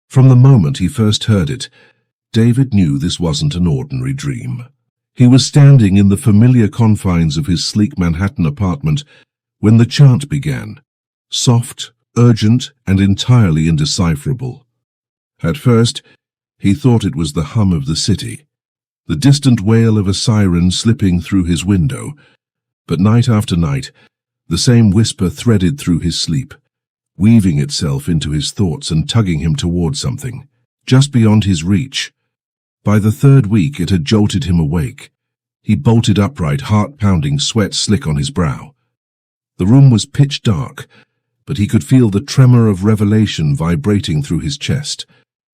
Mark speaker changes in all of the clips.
Speaker 1: From the moment he first heard it, David knew this wasn't an ordinary dream. He was standing in the familiar confines of his sleek Manhattan apartment when the chant began, soft, urgent, and entirely indecipherable. At first, he thought it was the hum of the city, the distant wail of a siren slipping through his window, but night after night, the same whisper threaded through his sleep, weaving itself into his thoughts and tugging him toward something, just beyond his reach. By the third week it had jolted him awake. He bolted upright, heart-pounding, sweat slick on his brow. The room was pitch dark, but he could feel the tremor of revelation vibrating through his chest.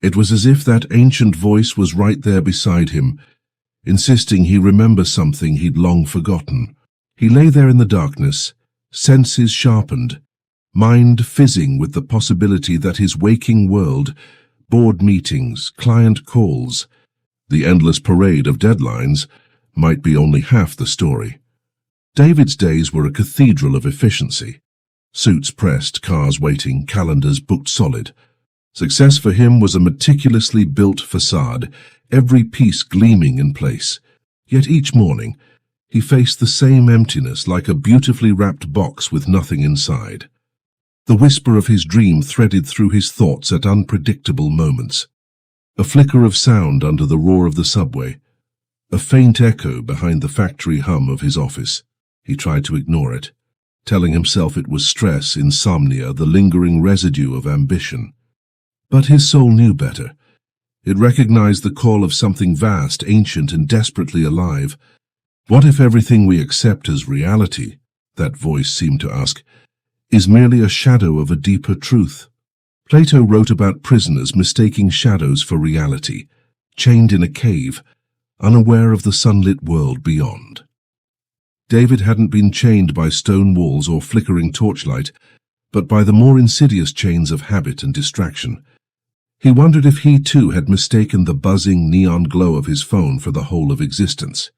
Speaker 1: It was as if that ancient voice was right there beside him, insisting he remember something he'd long forgotten. He lay there in the darkness, senses sharpened, mind fizzing with the possibility that his waking world, board meetings, client calls, the endless parade of deadlines, might be only half the story. David's days were a cathedral of efficiency. Suits pressed, cars waiting, calendars booked solid. Success for him was a meticulously built facade, every piece gleaming in place. Yet each morning, he faced the same emptiness like a beautifully wrapped box with nothing inside. The whisper of his dream threaded through his thoughts at unpredictable moments. A flicker of sound under the roar of the subway, a faint echo behind the factory hum of his office. He tried to ignore it, telling himself it was stress, insomnia, the lingering residue of ambition. But his soul knew better. It recognized the call of something vast, ancient, and desperately alive. What if everything we accept as reality, that voice seemed to ask, is merely a shadow of a deeper truth? Plato wrote about prisoners mistaking shadows for reality, chained in a cave, unaware of the sunlit world beyond. David hadn't been chained by stone walls or flickering torchlight, but by the more insidious chains of habit and distraction. He wondered if he too had mistaken the buzzing neon glow of his phone for the whole of existence.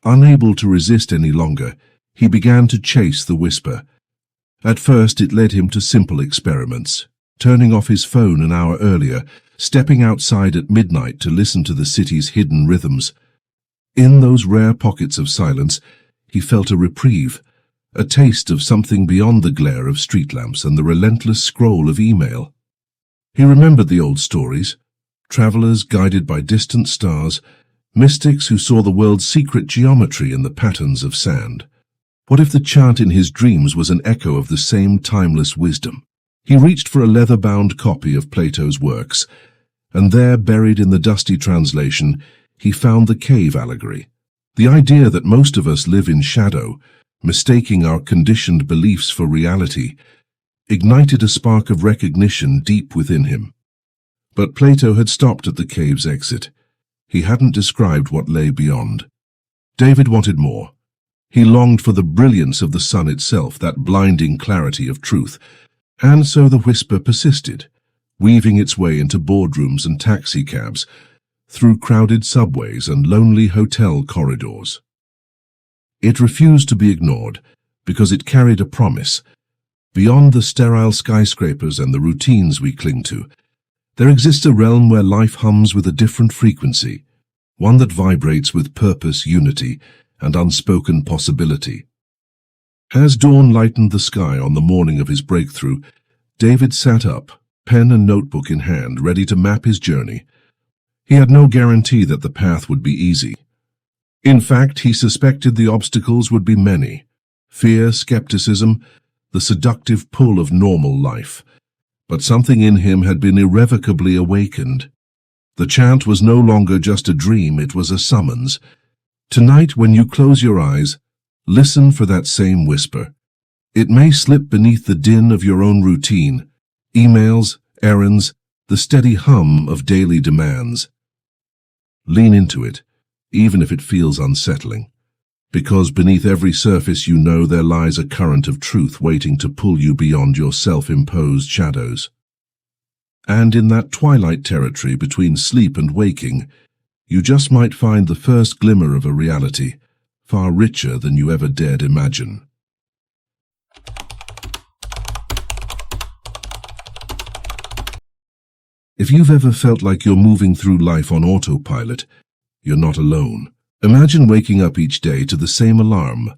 Speaker 1: Unable to resist any longer, he began to chase the whisper. At first it led him to simple experiments, turning off his phone an hour earlier, stepping outside at midnight to listen to the city's hidden rhythms. In those rare pockets of silence, he felt a reprieve, a taste of something beyond the glare of street lamps and the relentless scroll of email. He remembered the old stories, travelers guided by distant stars, mystics who saw the world's secret geometry in the patterns of sand. What if the chant in his dreams was an echo of the same timeless wisdom? He reached for a leather-bound copy of Plato's works, and there, buried in the dusty translation, he found the cave allegory. The idea that most of us live in shadow, mistaking our conditioned beliefs for reality, ignited a spark of recognition deep within him. But Plato had stopped at the cave's exit. He hadn't described what lay beyond. David wanted more. He longed for the brilliance of the sun itself, that blinding clarity of truth. And so the whisper persisted, weaving its way into boardrooms and taxicabs, through crowded subways and lonely hotel corridors. It refused to be ignored, because it carried a promise. Beyond the sterile skyscrapers and the routines we cling to, there exists a realm where life hums with a different frequency, one that vibrates with purpose, unity, and unspoken possibility. As dawn lightened the sky on the morning of his breakthrough, David sat up, pen and notebook in hand, ready to map his journey. He had no guarantee that the path would be easy. In fact, he suspected the obstacles would be many: fear, skepticism, the seductive pull of normal life. But something in him had been irrevocably awakened. The chant was no longer just a dream, it was a summons. Tonight, when you close your eyes, listen for that same whisper. It may slip beneath the din of your own routine, emails, errands, the steady hum of daily demands. Lean into it, even if it feels unsettling, because beneath every surface you know there lies a current of truth waiting to pull you beyond your self-imposed shadows. And in that twilight territory between sleep and waking, you just might find the first glimmer of a reality, far richer than you ever dared imagine. If you've ever felt like you're moving through life on autopilot, you're not alone. Imagine waking up each day to the same alarm,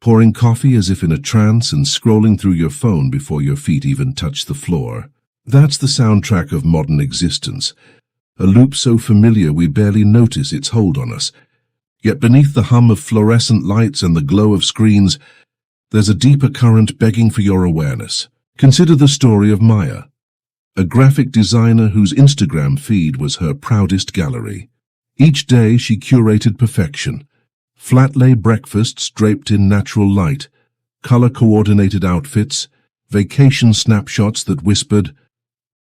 Speaker 1: pouring coffee as if in a trance and scrolling through your phone before your feet even touch the floor. That's the soundtrack of modern existence, a loop so familiar we barely notice its hold on us. Yet beneath the hum of fluorescent lights and the glow of screens, there's a deeper current begging for your awareness. Consider the story of Maya, a graphic designer whose Instagram feed was her proudest gallery. Each day she curated perfection, flat-lay breakfasts draped in natural light, color-coordinated outfits, vacation snapshots that whispered,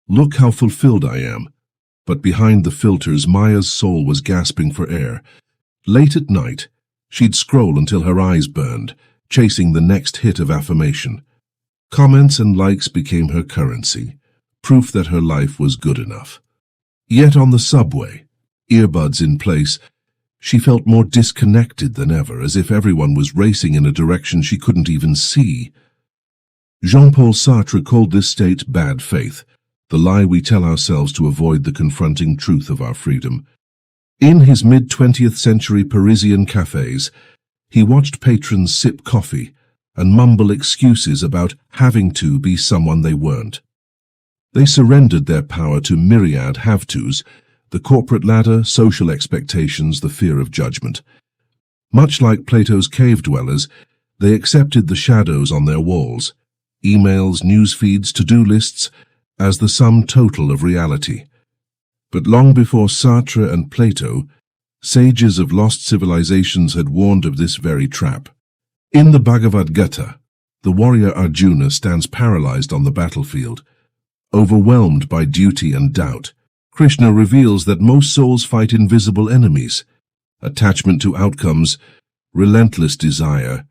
Speaker 1: "Look how fulfilled I am." But behind the filters, Maya's soul was gasping for air. Late at night, she'd scroll until her eyes burned, chasing the next hit of affirmation. Comments and likes became her currency, proof that her life was good enough. Yet on the subway, earbuds in place, she felt more disconnected than ever, as if everyone was racing in a direction she couldn't even see. Jean-Paul Sartre called this state bad faith, the lie we tell ourselves to avoid the confronting truth of our freedom. In his mid-20th century Parisian cafes, he watched patrons sip coffee and mumble excuses about having to be someone they weren't. They surrendered their power to myriad have-tos, the corporate ladder, social expectations, the fear of judgment. Much like Plato's cave dwellers, they accepted the shadows on their walls, emails, news feeds, to-do lists, as the sum total of reality. But long before Sartre and Plato, sages of lost civilizations had warned of this very trap. In the Bhagavad Gita, the warrior Arjuna stands paralyzed on the battlefield, overwhelmed by duty and doubt. Krishna reveals that most souls fight invisible enemies: attachment to outcomes, relentless desire,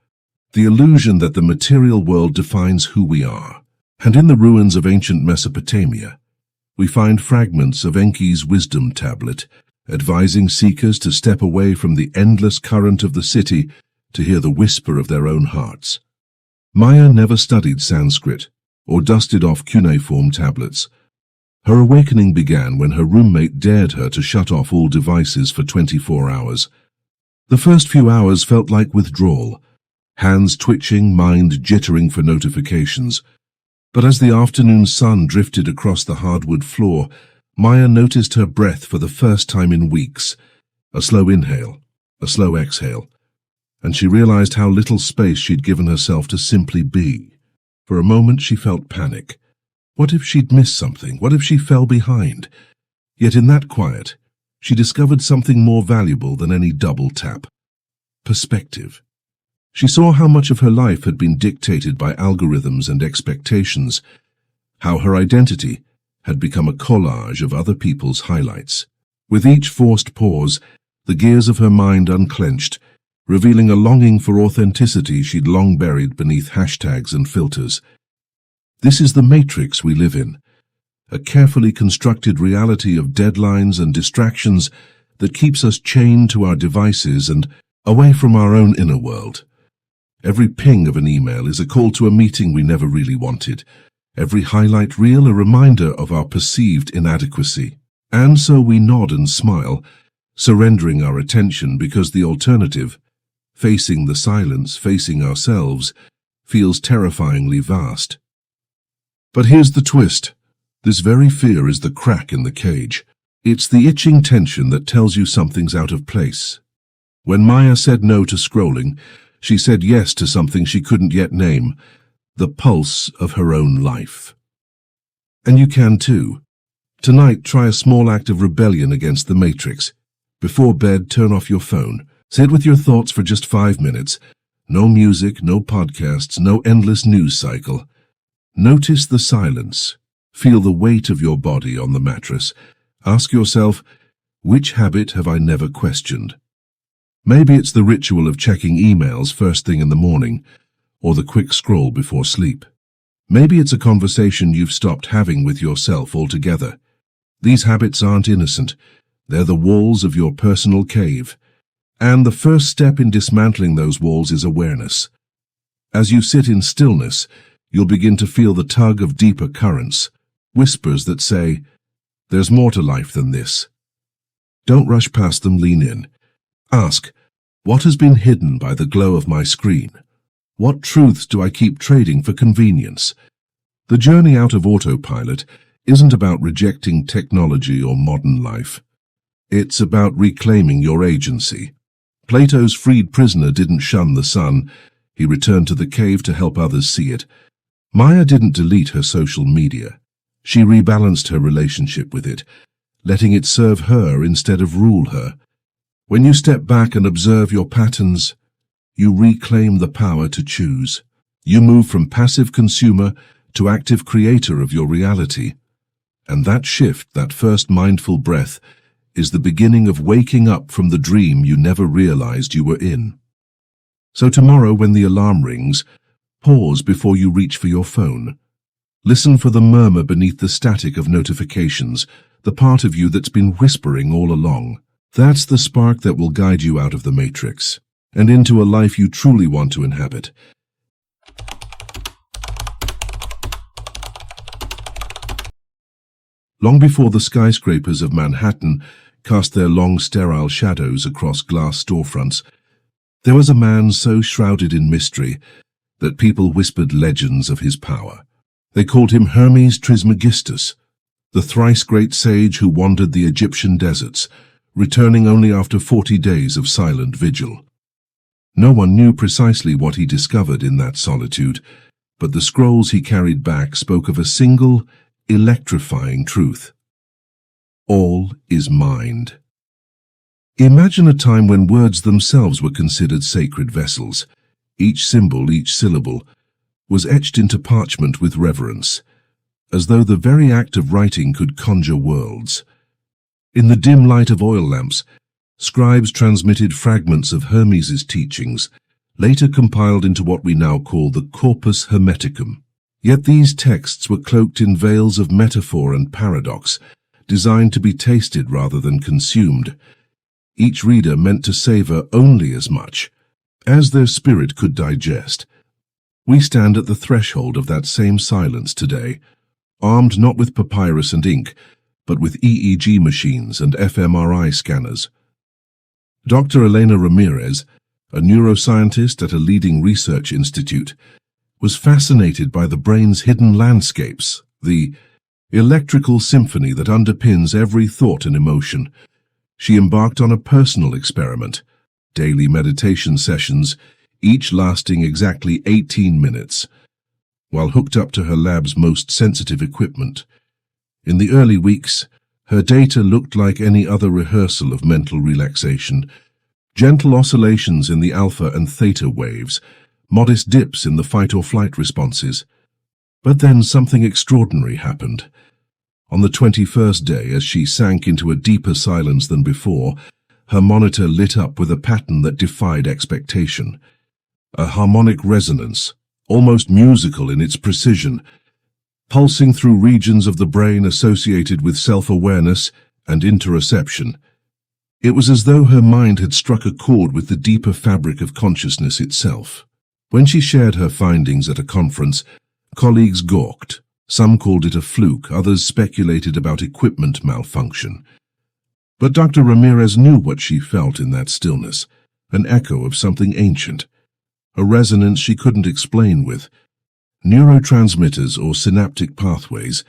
Speaker 1: the illusion that the material world defines who we are. And in the ruins of ancient Mesopotamia, we find fragments of Enki's wisdom tablet, advising seekers to step away from the endless current of the city to hear the whisper of their own hearts. Maya never studied Sanskrit or dusted off cuneiform tablets. Her awakening began when her roommate dared her to shut off all devices for 24 hours. The first few hours felt like withdrawal, hands twitching, mind jittering for notifications. But as the afternoon sun drifted across the hardwood floor, Maya noticed her breath for the first time in weeks. A slow inhale, a slow exhale, and she realized how little space she'd given herself to simply be. For a moment she felt panic. What if she'd missed something? What if she fell behind? Yet in that quiet, she discovered something more valuable than any double tap: perspective. She saw how much of her life had been dictated by algorithms and expectations, how her identity had become a collage of other people's highlights. With each forced pause, the gears of her mind unclenched, revealing a longing for authenticity she'd long buried beneath hashtags and filters. This is the matrix we live in, a carefully constructed reality of deadlines and distractions that keeps us chained to our devices and away from our own inner world. Every ping of an email is a call to a meeting we never really wanted. Every highlight reel a reminder of our perceived inadequacy. And so we nod and smile, surrendering our attention because the alternative, facing the silence, facing ourselves, feels terrifyingly vast. But here's the twist. This very fear is the crack in the cage. It's the itching tension that tells you something's out of place. When Maya said no to scrolling, she said yes to something she couldn't yet name: the pulse of her own life. And you can too. Tonight, try a small act of rebellion against the matrix. Before bed, turn off your phone. Sit with your thoughts for just 5 minutes. No music, no podcasts, no endless news cycle. Notice the silence. Feel the weight of your body on the mattress. Ask yourself, which habit have I never questioned? Maybe it's the ritual of checking emails first thing in the morning, or the quick scroll before sleep. Maybe it's a conversation you've stopped having with yourself altogether. These habits aren't innocent. They're the walls of your personal cave. And the first step in dismantling those walls is awareness. As you sit in stillness, you'll begin to feel the tug of deeper currents, whispers that say, There's more to life than this. Don't rush past them, lean in. Ask, what has been hidden by the glow of my screen? What truths do I keep trading for convenience? The journey out of autopilot isn't about rejecting technology or modern life. It's about reclaiming your agency. Plato's freed prisoner didn't shun the sun. He returned to the cave to help others see it. Maya didn't delete her social media. She rebalanced her relationship with it, letting it serve her instead of rule her. When you step back and observe your patterns, you reclaim the power to choose. You move from passive consumer to active creator of your reality. And that shift, that first mindful breath, is the beginning of waking up from the dream you never realized you were in. So tomorrow, when the alarm rings, pause before you reach for your phone. Listen for the murmur beneath the static of notifications, the part of you that's been whispering all along. That's the spark that will guide you out of the matrix and into a life you truly want to inhabit. Long before the skyscrapers of Manhattan cast their long sterile shadows across glass storefronts, there was a man so shrouded in mystery that people whispered legends of his power. They called him Hermes Trismegistus, the thrice great sage who wandered the Egyptian deserts, returning only after 40 days of silent vigil. No one knew precisely what he discovered in that solitude, but the scrolls he carried back spoke of a single, electrifying truth. All is mind. Imagine a time when words themselves were considered sacred vessels. Each symbol, each syllable, was etched into parchment with reverence, as though the very act of writing could conjure worlds. In the dim light of oil lamps, scribes transmitted fragments of Hermes's teachings, later compiled into what we now call the Corpus Hermeticum. Yet these texts were cloaked in veils of metaphor and paradox, designed to be tasted rather than consumed. Each reader meant to savor only as much as their spirit could digest. We stand at the threshold of that same silence today, armed not with papyrus and ink, but with EEG machines and fMRI scanners. Dr. Elena Ramirez, a neuroscientist at a leading research institute, was fascinated by the brain's hidden landscapes, the electrical symphony that underpins every thought and emotion. She embarked on a personal experiment, daily meditation sessions, each lasting exactly 18 minutes, while hooked up to her lab's most sensitive equipment. In the early weeks, her data looked like any other rehearsal of mental relaxation: gentle oscillations in the alpha and theta waves, modest dips in the fight-or-flight responses. But then something extraordinary happened. On the 21st day, as she sank into a deeper silence than before, her monitor lit up with a pattern that defied expectation. A harmonic resonance, almost musical in its precision, pulsing through regions of the brain associated with self-awareness and interoception. It was as though her mind had struck a chord with the deeper fabric of consciousness itself. When she shared her findings at a conference, colleagues gawked. Some called it a fluke, others speculated about equipment malfunction. But Dr. Ramirez knew what she felt in that stillness, an echo of something ancient, a resonance she couldn't explain with neurotransmitters or synaptic pathways.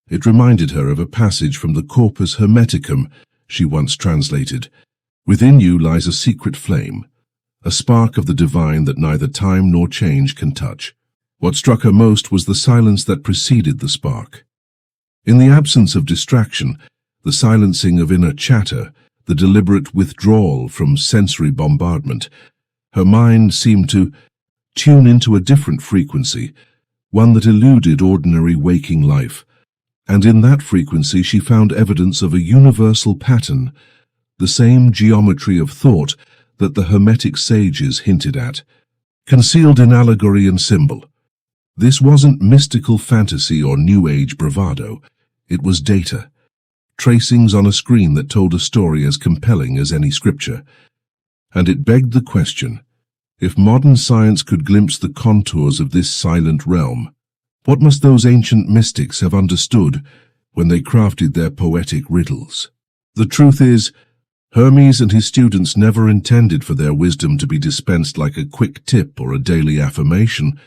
Speaker 1: It reminded her of a passage from the Corpus Hermeticum she once translated. Within you lies a secret flame, a spark of the divine that neither time nor change can touch. What struck her most was the silence that preceded the spark. In the absence of distraction, the silencing of inner chatter, the deliberate withdrawal from sensory bombardment, her mind seemed to tune into a different frequency, one that eluded ordinary waking life. And in that frequency she found evidence of a universal pattern, the same geometry of thought that the Hermetic sages hinted at, concealed in allegory and symbol. This wasn't mystical fantasy or New Age bravado. It was data, tracings on a screen that told a story as compelling as any scripture. And it begged the question, if modern science could glimpse the contours of this silent realm, what must those ancient mystics have understood when they crafted their poetic riddles. The truth is, Hermes and his students never intended for their wisdom to be dispensed like a quick tip or a daily affirmation.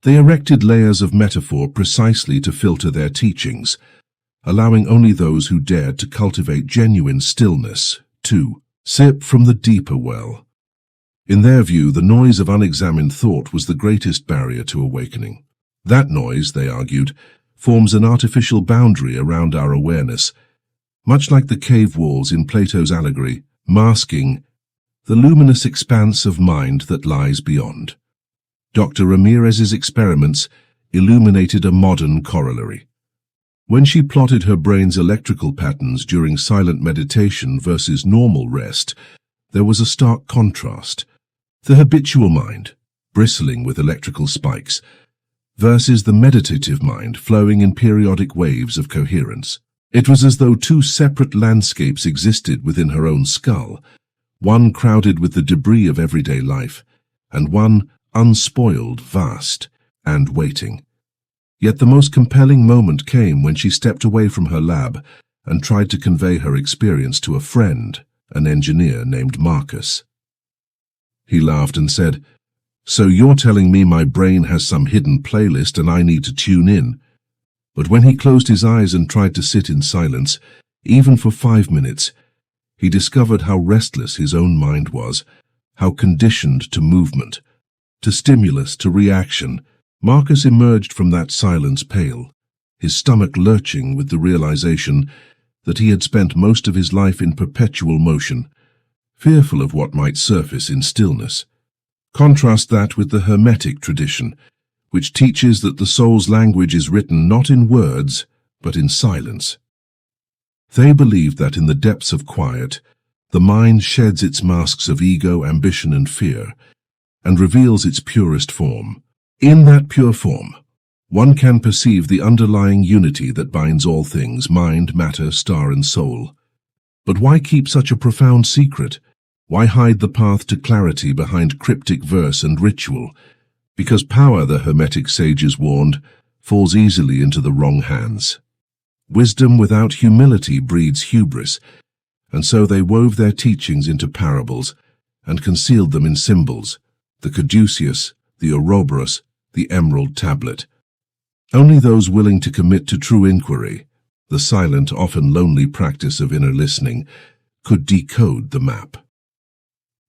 Speaker 1: They erected layers of metaphor precisely to filter their teachings, allowing only those who dared to cultivate genuine stillness to sip from the deeper well. In their view, the noise of unexamined thought was the greatest barrier to awakening. That noise, they argued, forms an artificial boundary around our awareness, much like the cave walls in Plato's allegory, masking the luminous expanse of mind that lies beyond. Dr. Ramirez's experiments illuminated a modern corollary. When she plotted her brain's electrical patterns during silent meditation versus normal rest, there was a stark contrast. The habitual mind, bristling with electrical spikes, versus the meditative mind flowing in periodic waves of coherence. It was as though two separate landscapes existed within her own skull, one crowded with the debris of everyday life, and one unspoiled, vast, and waiting. Yet the most compelling moment came when she stepped away from her lab and tried to convey her experience to a friend, an engineer named Marcus. He laughed and said, "So you're telling me my brain has some hidden playlist and I need to tune in?" But when he closed his eyes and tried to sit in silence, even for 5 minutes, he discovered how restless his own mind was, how conditioned to movement, to stimulus, to reaction. Marcus emerged from that silence pale, his stomach lurching with the realization that he had spent most of his life in perpetual motion, fearful of what might surface in stillness. Contrast that with the Hermetic tradition, which teaches that the soul's language is written not in words, but in silence. They believed that in the depths of quiet, the mind sheds its masks of ego, ambition, and fear, and reveals its purest form. In that pure form, one can perceive the underlying unity that binds all things, mind, matter, star, and soul. But why keep such a profound secret? Why hide the path to clarity behind cryptic verse and ritual? Because power, the Hermetic sages warned, falls easily into the wrong hands. Wisdom without humility breeds hubris, and so they wove their teachings into parables and concealed them in symbols, the caduceus, the Ouroboros, the emerald tablet. Only those willing to commit to true inquiry, the silent, often lonely practice of inner listening, could decode the map.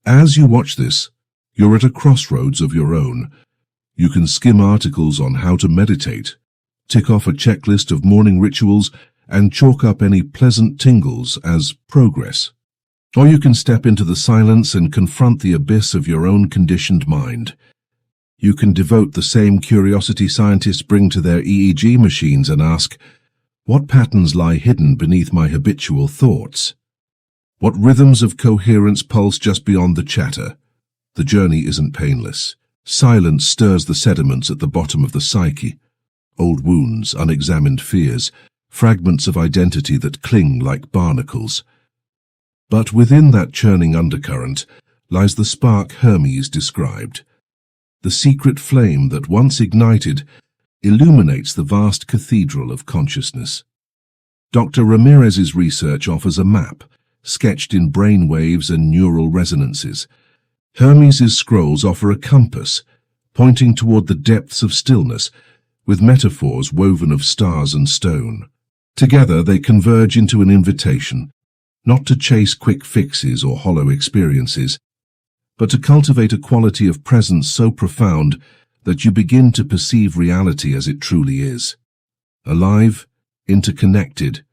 Speaker 1: As you watch this, you're at a crossroads of your own. You can skim articles on how to meditate, tick off a checklist of morning rituals, and chalk up any pleasant tingles as progress. Or you can step into the silence and confront the abyss of your own conditioned mind. You can devote the same curiosity scientists bring to their EEG machines and ask, what patterns lie hidden beneath my habitual thoughts? What rhythms of coherence pulse just beyond the chatter? The journey isn't painless. Silence stirs the sediments at the bottom of the psyche. Old wounds, unexamined fears, fragments of identity that cling like barnacles. But within that churning undercurrent lies the spark Hermes described. The secret flame that, once ignited, illuminates the vast cathedral of consciousness. Dr. Ramirez's research offers a map, sketched in brain waves and neural resonances. Hermes's scrolls offer a compass, pointing toward the depths of stillness, with metaphors woven of stars and stone. Together they converge into an invitation, not to chase quick fixes or hollow experiences, but to cultivate a quality of presence so profound that you begin to perceive reality as it truly is. Alive, interconnected,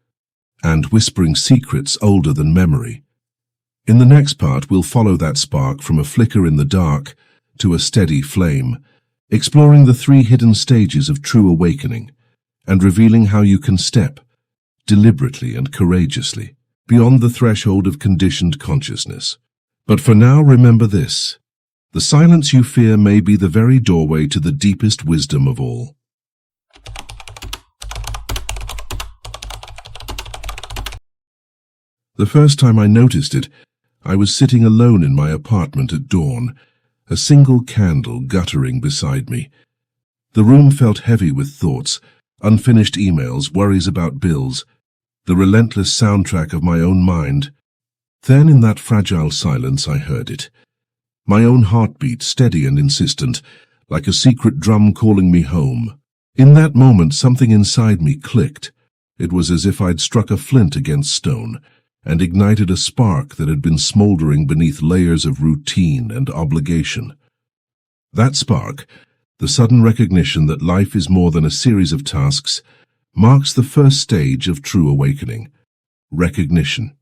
Speaker 1: and whispering secrets older than memory. In the next part, we'll follow that spark from a flicker in the dark to a steady flame, exploring the 3 hidden stages of true awakening, and revealing how you can step, deliberately and courageously, beyond the threshold of conditioned consciousness. But for now, remember this. The silence you fear may be the very doorway to the deepest wisdom of all. The first time I noticed it, I was sitting alone in my apartment at dawn, a single candle guttering beside me. The room felt heavy with thoughts, Unfinished emails, worries about bills, the relentless soundtrack of my own mind. Then in that fragile silence I heard it. My own heartbeat, steady and insistent, like a secret drum calling me home. In that moment something inside me clicked. It was as if I'd struck a flint against stone and ignited a spark that had been smoldering beneath layers of routine and obligation. That spark, the sudden recognition that life is more than a series of tasks, marks the first stage of true awakening. Recognition.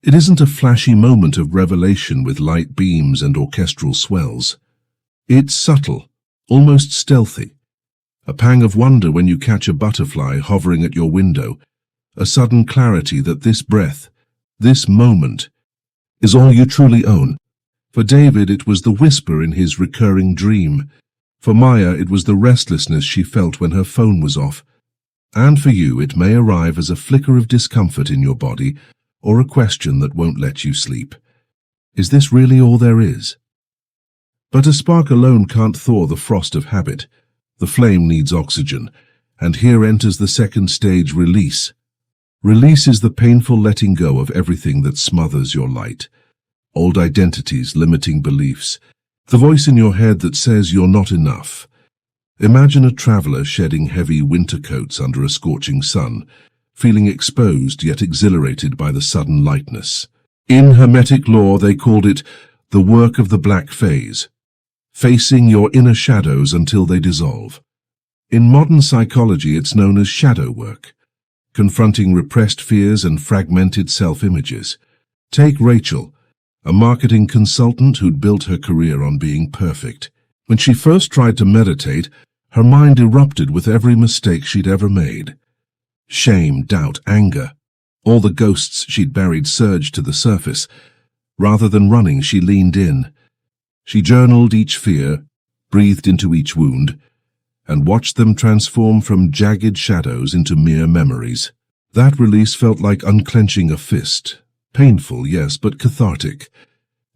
Speaker 1: It isn't a flashy moment of revelation with light beams and orchestral swells. It's subtle, almost stealthy. A pang of wonder when you catch a butterfly hovering at your window, a sudden clarity that this breath, this moment, is all you truly own. For David, it was the whisper in his recurring dream. For Maya, it was the restlessness she felt when her phone was off. And for you, it may arrive as a flicker of discomfort in your body, or a question that won't let you sleep. Is this really all there is? But a spark alone can't thaw the frost of habit. The flame needs oxygen, and here enters the second stage, release. Release is the painful letting go of everything that smothers your light. Old identities, limiting beliefs, the voice in your head that says you're not enough. Imagine a traveler shedding heavy winter coats under a scorching sun, feeling exposed yet exhilarated by the sudden lightness. In Hermetic lore they called it the work of the black phase, facing your inner shadows until they dissolve. In modern psychology it's known as shadow work, confronting repressed fears and fragmented self-images. Take Rachel, a marketing consultant who'd built her career on being perfect. When she first tried to meditate, her mind erupted with every mistake she'd ever made. Shame, doubt, anger, all the ghosts she'd buried surged to the surface. Rather than running, she leaned in. She journaled each fear, breathed into each wound, and watched them transform from jagged shadows into mere memories. That release felt like unclenching a fist. Painful, yes, but cathartic,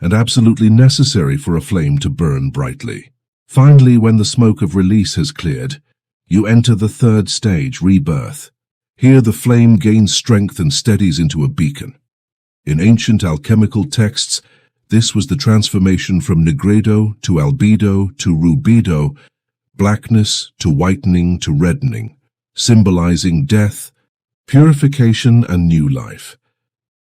Speaker 1: and absolutely necessary for a flame to burn brightly. Finally, when the smoke of release has cleared, you enter the third stage, rebirth. Here the flame gains strength and steadies into a beacon. In ancient alchemical texts, this was the transformation from nigredo to albedo to rubedo, blackness to whitening to reddening, symbolizing death, purification, and new life.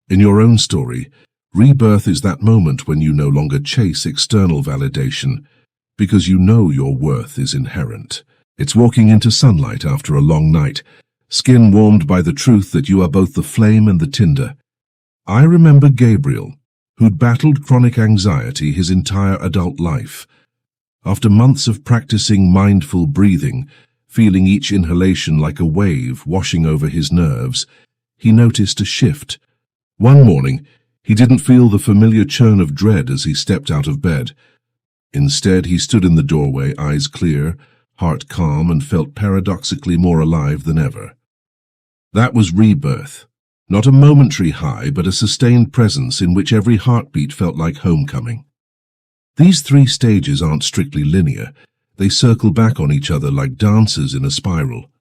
Speaker 1: In your own story, rebirth is that moment when you no longer chase external validation, because you know your worth is inherent. It's walking into sunlight after a long night, skin warmed by the truth that you are both the flame and the tinder. I remember Gabriel, who'd battled chronic anxiety his entire adult life. After months of practicing mindful breathing, feeling each inhalation like a wave washing over his nerves, he noticed a shift. One morning, he didn't feel the familiar churn of dread as he stepped out of bed. Instead, he stood in the doorway, eyes clear, heart calm, and felt paradoxically more alive than ever. That was rebirth. Not a momentary high, but a sustained presence in which every heartbeat felt like homecoming. These three stages aren't strictly linear. They circle back on each other like dancers in a spiral.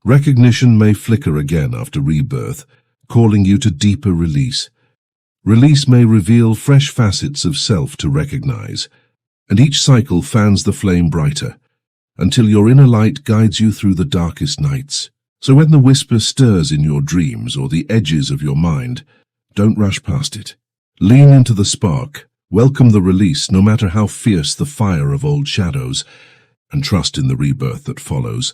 Speaker 1: Recognition may flicker again after rebirth, calling you to deeper release. Release may reveal fresh facets of self to recognize, and each cycle fans the flame brighter, until your inner light guides you through the darkest nights. So when the whisper stirs in your dreams or the edges of your mind, don't rush past it. Lean into the spark, welcome the release no matter how fierce the fire of old shadows, and trust in the rebirth that follows,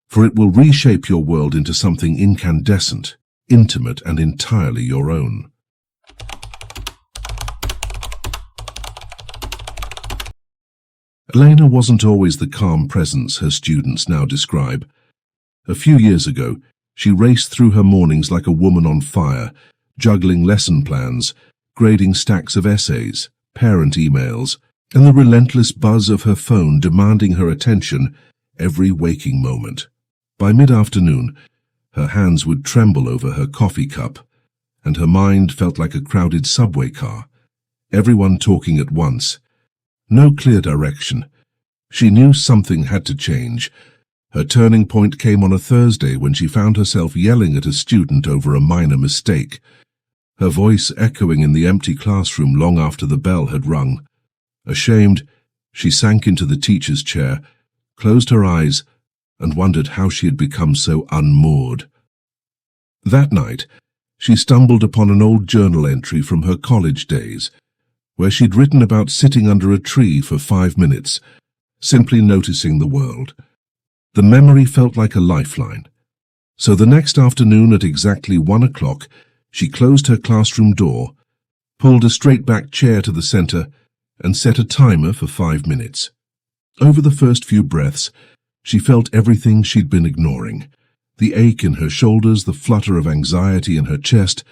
Speaker 1: for it will reshape your world into something incandescent, intimate, and entirely your own. Elena wasn't always the calm presence her students now describe. A few years ago, she raced through her mornings like a woman on fire, juggling lesson plans, grading stacks of essays, parent emails, and the relentless buzz of her phone demanding her attention every waking moment. By mid-afternoon, her hands would tremble over her coffee cup, and her mind felt like a crowded subway car, everyone talking at once. No clear direction. She knew something had to change, Her turning point came on a Thursday when she found herself yelling at a student over a minor mistake, her voice echoing in the empty classroom long after the bell had rung. Ashamed, she sank into the teacher's chair, closed her eyes, and wondered how she had become so unmoored. That night, she stumbled upon an old journal entry from her college days, where she'd written about sitting under a tree for 5 minutes, simply noticing the world. The memory felt like a lifeline. So the next afternoon at exactly 1 o'clock, she closed her classroom door, pulled a straight-back chair to the center, and set a timer for 5 minutes. Over the first few breaths, she felt everything she'd been ignoring. The ache in her shoulders, the flutter of anxiety in her chest,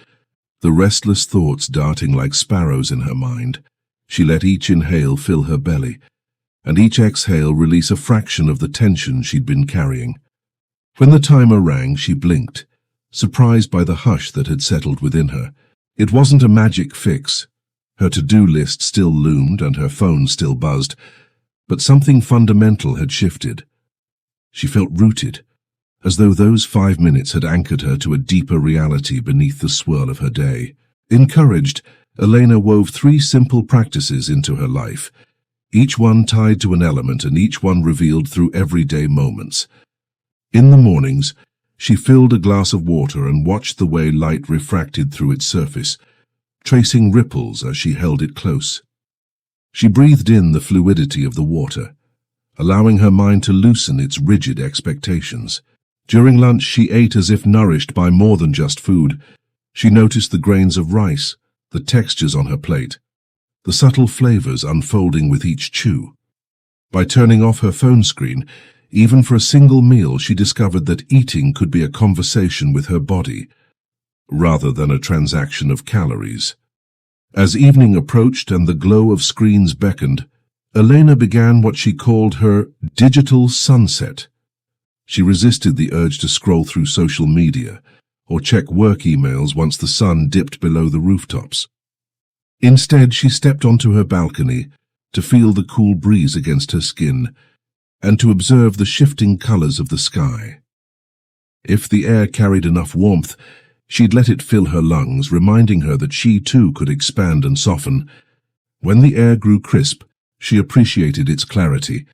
Speaker 1: the restless thoughts darting like sparrows in her mind. She let each inhale fill her belly, and each exhale release a fraction of the tension she'd been carrying. When the timer rang, she blinked, surprised by the hush that had settled within her. It wasn't a magic fix. Her to-do list still loomed and her phone still buzzed, but something fundamental had shifted. She felt rooted, as though those 5 minutes had anchored her to a deeper reality beneath the swirl of her day. Encouraged, Elena wove 3 simple practices into her life, each one tied to an element and each one revealed through everyday moments. In the mornings, she filled a glass of water and watched the way light refracted through its surface, tracing ripples as she held it close. She breathed in the fluidity of the water, allowing her mind to loosen its rigid expectations. During lunch, she ate as if nourished by more than just food. She noticed the grains of rice, the textures on her plate, the subtle flavors unfolding with each chew. By turning off her phone screen, even for a single meal, she discovered that eating could be a conversation with her body, rather than a transaction of calories. As evening approached and the glow of screens beckoned, Elena began what she called her digital sunset. She resisted the urge to scroll through social media or check work emails once the sun dipped below the rooftops. Instead, she stepped onto her balcony to feel the cool breeze against her skin and to observe the shifting colors of the sky. If the air carried enough warmth, she'd let it fill her lungs, reminding her that she too could expand and soften. When the air grew crisp, she appreciated its clarity,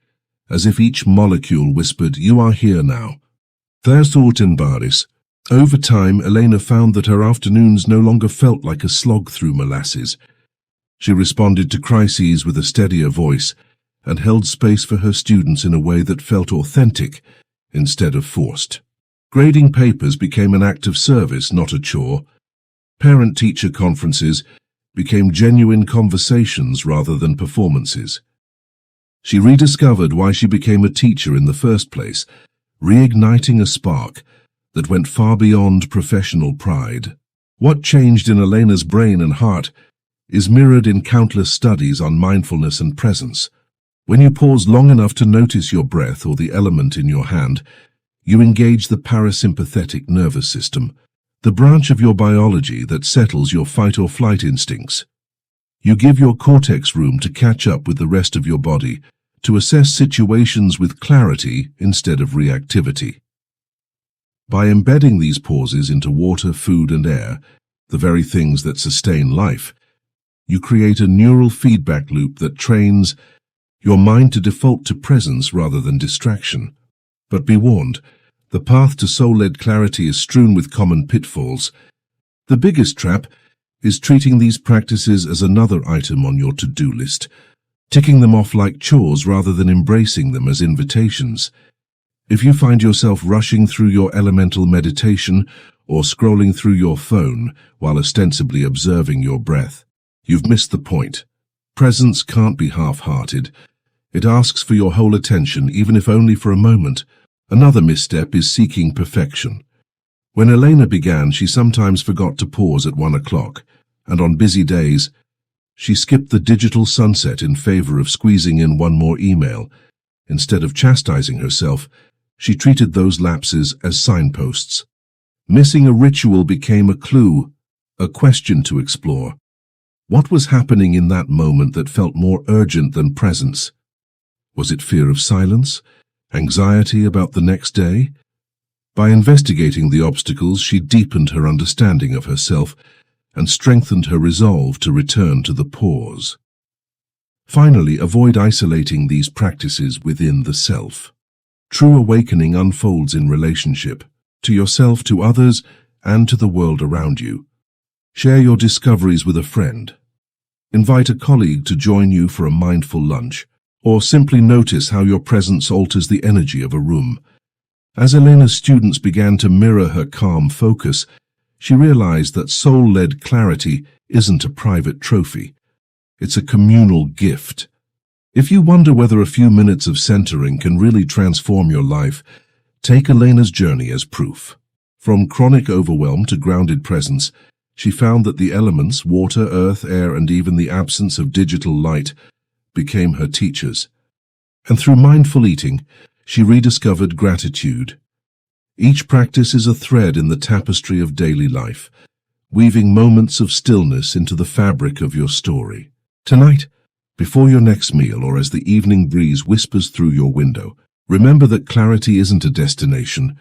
Speaker 1: as if each molecule whispered, "You are here now." Thirst in Baris. Over time, Elena found that her afternoons no longer felt like a slog through molasses. She responded to crises with a steadier voice and held space for her students in a way that felt authentic instead of forced. Grading papers became an act of service, not a chore. Parent-teacher conferences became genuine conversations rather than performances. She rediscovered why she became a teacher in the first place, reigniting a spark that went far beyond professional pride. What changed in Elena's brain and heart is mirrored in countless studies on mindfulness and presence. When you pause long enough to notice your breath or the element in your hand, you engage the parasympathetic nervous system, the branch of your biology that settles your fight-or-flight instincts. You give your cortex room to catch up with the rest of your body, to assess situations with clarity instead of reactivity. By embedding these pauses into water, food, and air, the very things that sustain life, you create a neural feedback loop that trains your mind to default to presence rather than distraction. But be warned, the path to soul-led clarity is strewn with common pitfalls. The biggest trap is treating these practices as another item on your to-do list, ticking them off like chores rather than embracing them as invitations. If you find yourself rushing through your elemental meditation or scrolling through your phone while ostensibly observing your breath, you've missed the point. Presence can't be half-hearted. It asks for your whole attention, even if only for a moment. Another misstep is seeking perfection. When Elena began, she sometimes forgot to pause at 1 o'clock, and on busy days, she skipped the digital sunset in favor of squeezing in one more email. Instead of chastising herself, she treated those lapses as signposts. Missing a ritual became a clue, a question to explore. What was happening in that moment that felt more urgent than presence? Was it fear of silence? Anxiety about the next day? By investigating the obstacles, she deepened her understanding of herself and strengthened her resolve to return to the pause. Finally, avoid isolating these practices within the self. True awakening unfolds in relationship, to yourself, to others, and to the world around you. Share your discoveries with a friend. Invite a colleague to join you for a mindful lunch, or simply notice how your presence alters the energy of a room. As Elena's students began to mirror her calm focus, she realized that soul-led clarity isn't a private trophy. It's a communal gift. If you wonder whether a few minutes of centering can really transform your life, take Elena's journey as proof. From chronic overwhelm to grounded presence, she found that the elements, water, earth, air, and even the absence of digital light, became her teachers. And through mindful eating, she rediscovered gratitude. Each practice is a thread in the tapestry of daily life, weaving moments of stillness into the fabric of your story. Tonight, before your next meal or as the evening breeze whispers through your window, remember that clarity isn't a destination,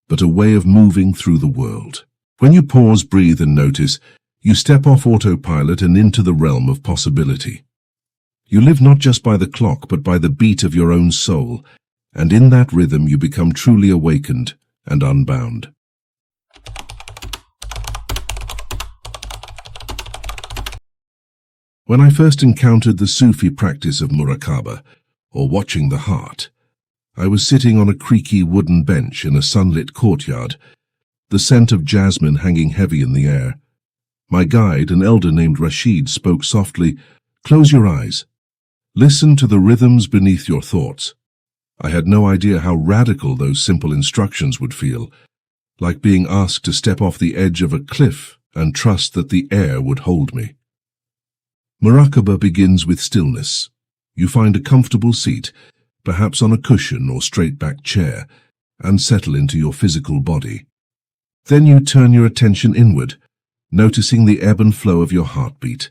Speaker 1: but a way of moving through the world. When you pause, breathe, and notice, you step off autopilot and into the realm of possibility. You live not just by the clock, but by the beat of your own soul, and in that rhythm you become truly awakened and unbound. When I first encountered the Sufi practice of muraqabah, or watching the heart, I was sitting on a creaky wooden bench in a sunlit courtyard, the scent of jasmine hanging heavy in the air. My guide, an elder named Rashid, spoke softly, "Close your eyes. Listen to the rhythms beneath your thoughts." I had no idea how radical those simple instructions would feel, like being asked to step off the edge of a cliff and trust that the air would hold me. Muraqabah begins with stillness. You find a comfortable seat, perhaps on a cushion or straight-backed chair, and settle into your physical body. Then you turn your attention inward, noticing the ebb and flow of your heartbeat,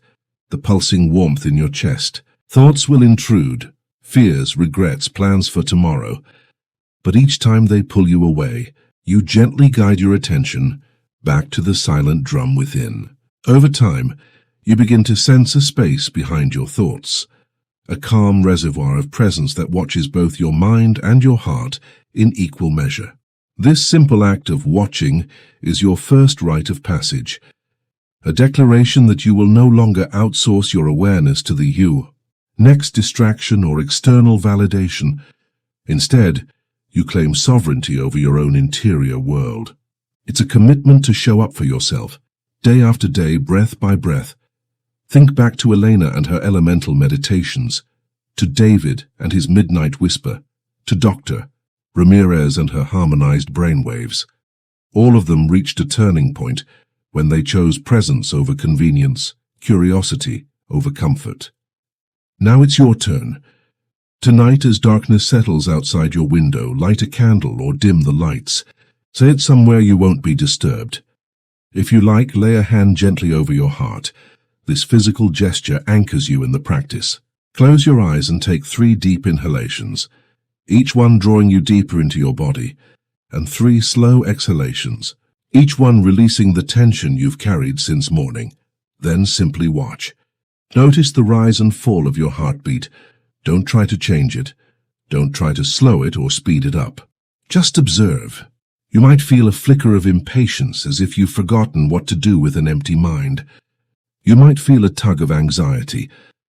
Speaker 1: the pulsing warmth in your chest. Thoughts will intrude, fears, regrets, plans for tomorrow, but each time they pull you away, you gently guide your attention back to the silent drum within. Over time, you begin to sense a space behind your thoughts, a calm reservoir of presence that watches both your mind and your heart in equal measure. This simple act of watching is your first rite of passage, a declaration that you will no longer outsource your awareness to the next distraction or external validation. Instead, you claim sovereignty over your own interior world. It's a commitment to show up for yourself, day after day, breath by breath. Think back to Elena and her elemental meditations, to David and his midnight whisper, to Dr. Ramirez and her harmonized brainwaves. All of them reached a turning point when they chose presence over convenience, curiosity over comfort. Now it's your turn. Tonight, as darkness settles outside your window, light a candle or dim the lights. Say it somewhere you won't be disturbed. If you like, lay a hand gently over your heart. This physical gesture anchors you in the practice. Close your eyes and take 3 deep inhalations, each one drawing you deeper into your body, and 3 slow exhalations, each one releasing the tension you've carried since morning. Then simply watch. Notice the rise and fall of your heartbeat. Don't try to change it. Don't try to slow it or speed it up. Just observe. You might feel a flicker of impatience, as if you've forgotten what to do with an empty mind. You might feel a tug of anxiety,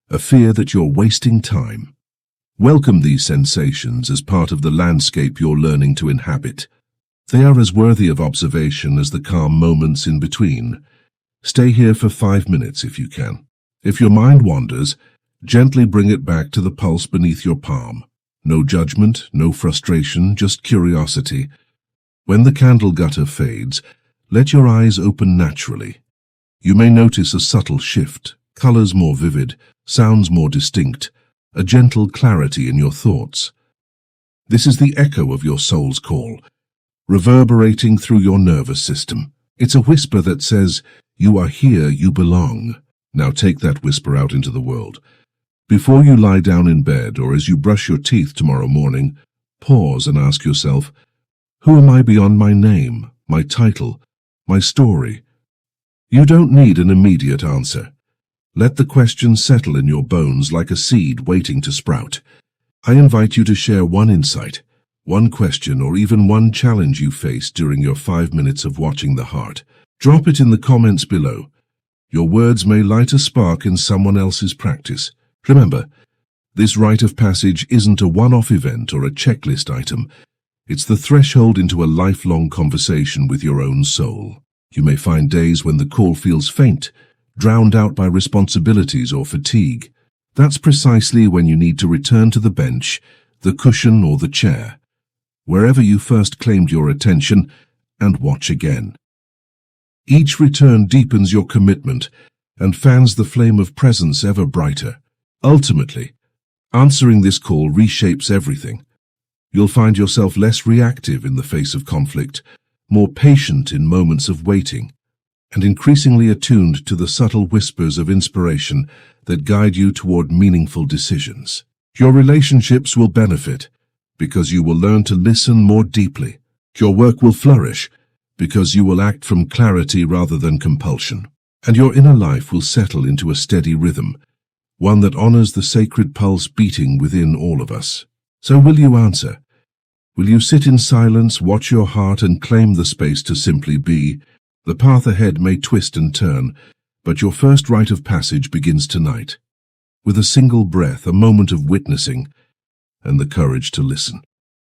Speaker 1: a fear that you're wasting time. Welcome these sensations as part of the landscape you're learning to inhabit. They are as worthy of observation as the calm moments in between. Stay here for 5 minutes if you can. If your mind wanders, gently bring it back to the pulse beneath your palm. No judgment, no frustration, just curiosity. When the candle gutter fades, let your eyes open naturally. You may notice a subtle shift, colors more vivid, sounds more distinct, a gentle clarity in your thoughts. This is the echo of your soul's call, reverberating through your nervous system. It's a whisper that says, "You are here, you belong." Now take that whisper out into the world. Before you lie down in bed or as you brush your teeth tomorrow morning, Pause and ask yourself, who am I beyond my name, my title, my story? You don't need an immediate answer. Let the question settle in your bones like a seed waiting to sprout. I invite you to share one insight, one question, or even one challenge you faced during your 5 minutes of watching the heart. Drop it in the comments below. Your words may light a spark in someone else's practice. Remember, this rite of passage isn't a one-off event or a checklist item. It's the threshold into a lifelong conversation with your own soul. You may find days when the call feels faint, drowned out by responsibilities or fatigue. That's precisely when you need to return to the bench, the cushion, or the chair, wherever you first claimed your attention, and watch again. Each return deepens your commitment and fans the flame of presence ever brighter. Ultimately, answering this call reshapes everything. You'll find yourself less reactive in the face of conflict, more patient in moments of waiting, and increasingly attuned to the subtle whispers of inspiration that guide you toward meaningful decisions. Your relationships will benefit because you will learn to listen more deeply. Your work will flourish because you will act from clarity rather than compulsion. And your inner life will settle into a steady rhythm, one that honors the sacred pulse beating within all of us. So will you answer? Will you sit in silence, watch your heart, and claim the space to simply be? The path ahead may twist and turn, but your first rite of passage begins tonight, with a single breath, a moment of witnessing, and the courage to listen.